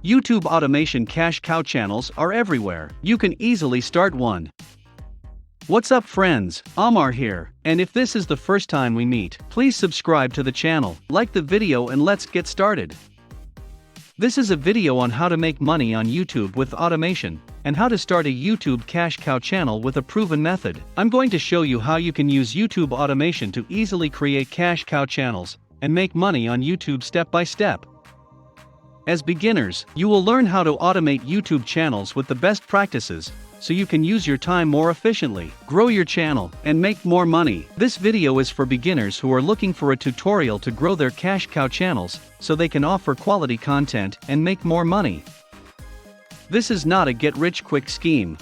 YouTube automation cash cow channels are everywhere. You can easily start one. What's up friends, Amar here, and if this is the first time we meet, please subscribe to the channel, like the video and let's get started. This is a video on how to make money on YouTube with automation, and how to start a YouTube cash cow channel with a proven method. I'm going to show you how you can use YouTube automation to easily create cash cow channels, and make money on YouTube step by step. As beginners, you will learn how to automate YouTube channels with the best practices, so you can use your time more efficiently, grow your channel, and make more money. This video is for beginners who are looking for a tutorial to grow their cash cow channels, so they can offer quality content and make more money. This is not a get-rich-quick scheme.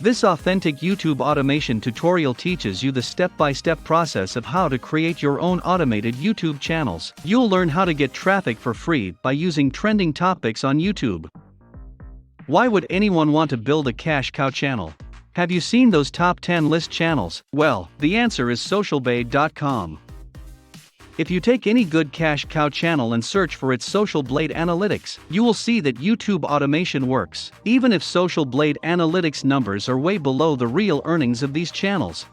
This authentic YouTube automation tutorial teaches you the step-by-step process of how to create your own automated YouTube channels. You'll learn how to get traffic for free by using trending topics on YouTube. Why would anyone want to build a cash cow channel? Have you seen those top 10 list channels? Well, the answer is socialblade.com. If you take any good cash cow channel and search for its Social Blade analytics, you will see that YouTube automation works, even if Social Blade analytics numbers are way below the real earnings of these channels.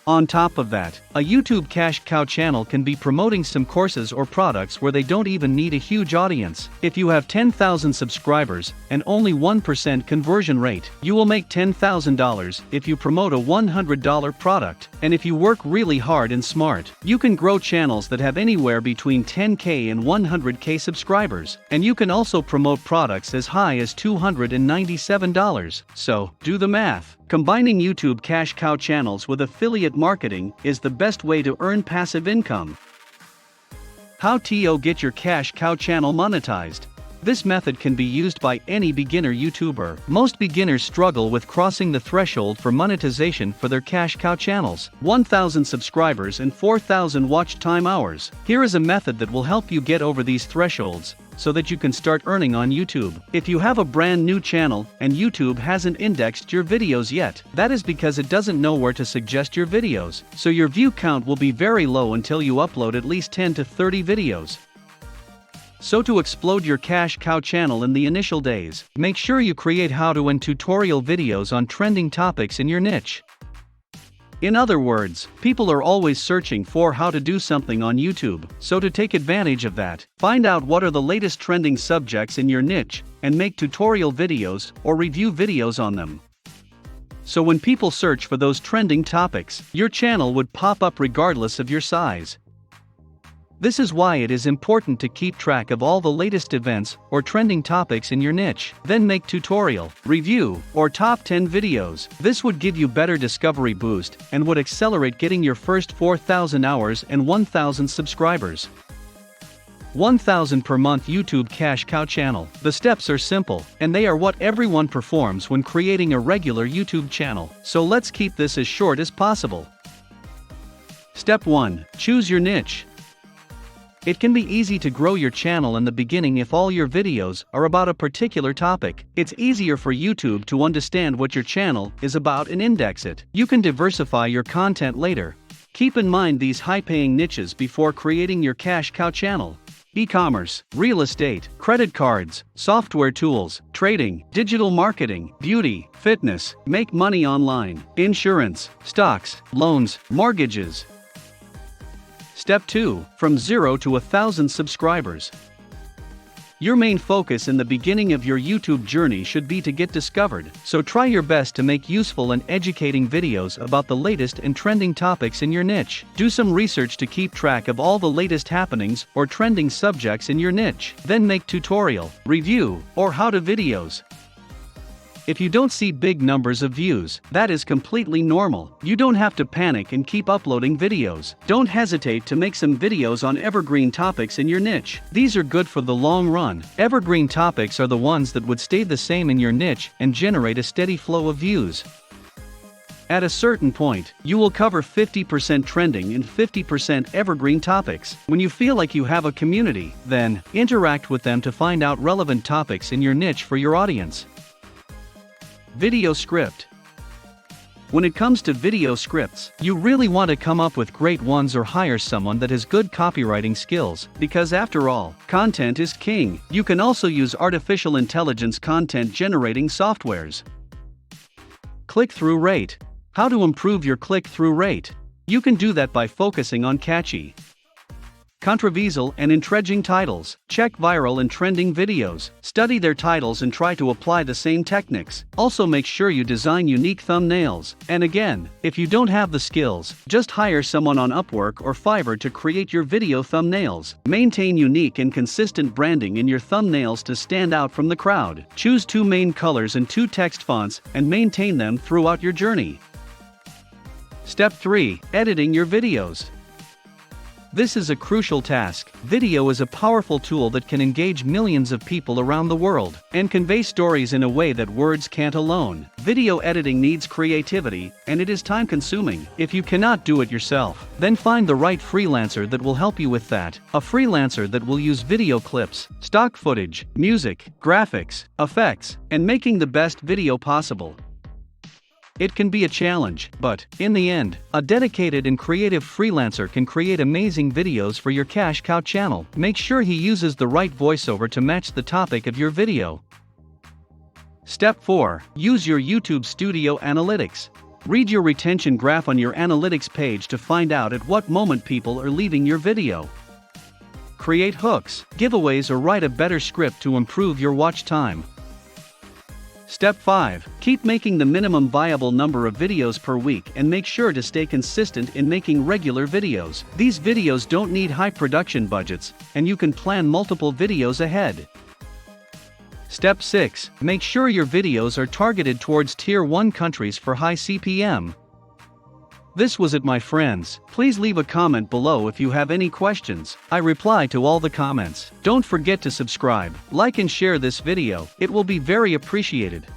On top of that, a YouTube cash cow channel can be promoting some courses or products where they don't even need a huge audience. If you have 10,000 subscribers and only 1% conversion rate, you will make $10,000 if you promote a $100 product. And if you work really hard and smart, you can grow channels that have anywhere between 10K and 100K subscribers. And you can also promote products as high as $297. So, do the math. Combining YouTube cash cow channels with affiliate marketing is the best way to earn passive income. How to get your cash cow channel monetized. This method can be used by any beginner YouTuber. Most beginners struggle with crossing the threshold for monetization for their cash cow channels. 1,000 subscribers and 4,000 watch time hours. Here is a method that will help you get over these thresholds, so that you can start earning on YouTube. If you have a brand new channel and YouTube hasn't indexed your videos yet, that is because it doesn't know where to suggest your videos, so your view count will be very low until you upload at least 10 to 30 videos. So to explode your cash cow channel in the initial days, make sure you create how-to and tutorial videos on trending topics in your niche. In other words, people are always searching for how to do something on YouTube, so to take advantage of that, find out what are the latest trending subjects in your niche, and make tutorial videos or review videos on them. So when people search for those trending topics, your channel would pop up regardless of your size. This is why it is important to keep track of all the latest events or trending topics in your niche. Then make tutorial, review, or top 10 videos. This would give you better discovery boost and would accelerate getting your first 4,000 hours and 1,000 subscribers. 1,000 per month YouTube cash cow channel. The steps are simple, and they are what everyone performs when creating a regular YouTube channel. So let's keep this as short as possible. Step 1. Choose your niche. It can be easy to grow your channel in the beginning if all your videos are about a particular topic. It's easier for YouTube to understand what your channel is about and index it. You can diversify your content later. Keep in mind these high-paying niches before creating your cash cow channel. E-commerce, real estate, credit cards, software tools, trading, digital marketing, beauty, fitness, make money online, insurance, stocks, loans, mortgages. Step 2. From 0 to 1,000 subscribers. Your main focus in the beginning of your YouTube journey should be to get discovered, so try your best to make useful and educating videos about the latest and trending topics in your niche. Do some research to keep track of all the latest happenings or trending subjects in your niche. Then make tutorial, review, or how-to videos. If you don't see big numbers of views, that is completely normal. You don't have to panic and keep uploading videos. Don't hesitate to make some videos on evergreen topics in your niche. These are good for the long run. Evergreen topics are the ones that would stay the same in your niche and generate a steady flow of views. At a certain point, you will cover 50% trending and 50% evergreen topics. When you feel like you have a community, then interact with them to find out relevant topics in your niche for your audience. Video script. When it comes to video scripts, you really want to come up with great ones or hire someone that has good copywriting skills, because after all, content is king. You can also use artificial intelligence content generating softwares. Click-through rate. How to improve your click-through rate? You can do that by focusing on catchy, controversial and intriguing titles. Check viral and trending videos, study their titles and try to apply the same techniques. Also make sure you design unique thumbnails. And again, if you don't have the skills, just hire someone on Upwork or Fiverr to create your video thumbnails. Maintain unique and consistent branding in your thumbnails to stand out from the crowd. Choose 2 main colors and 2 text fonts and maintain them throughout your journey. Step 3. Editing your videos. This is a crucial task. Video is a powerful tool that can engage millions of people around the world and convey stories in a way that words can't alone. Video editing needs creativity, and it is time-consuming. If you cannot do it yourself, then find the right freelancer that will help you with that. A freelancer that will use video clips, stock footage, music, graphics, effects, and making the best video possible. It can be a challenge, but, in the end, a dedicated and creative freelancer can create amazing videos for your Cash Cow channel. Make sure he uses the right voiceover to match the topic of your video. Step 4. Use your YouTube Studio Analytics. Read your retention graph on your analytics page to find out at what moment people are leaving your video. Create hooks, giveaways, or write a better script to improve your watch time. Step 5. Keep making the minimum viable number of videos per week and make sure to stay consistent in making regular videos. These videos don't need high production budgets, and you can plan multiple videos ahead. Step 6. Make sure your videos are targeted towards Tier 1 countries for high CPM. This was it, my friends. Please leave a comment below if you have any questions. I reply to all the comments. Don't forget to subscribe, like and share this video. It will be very appreciated.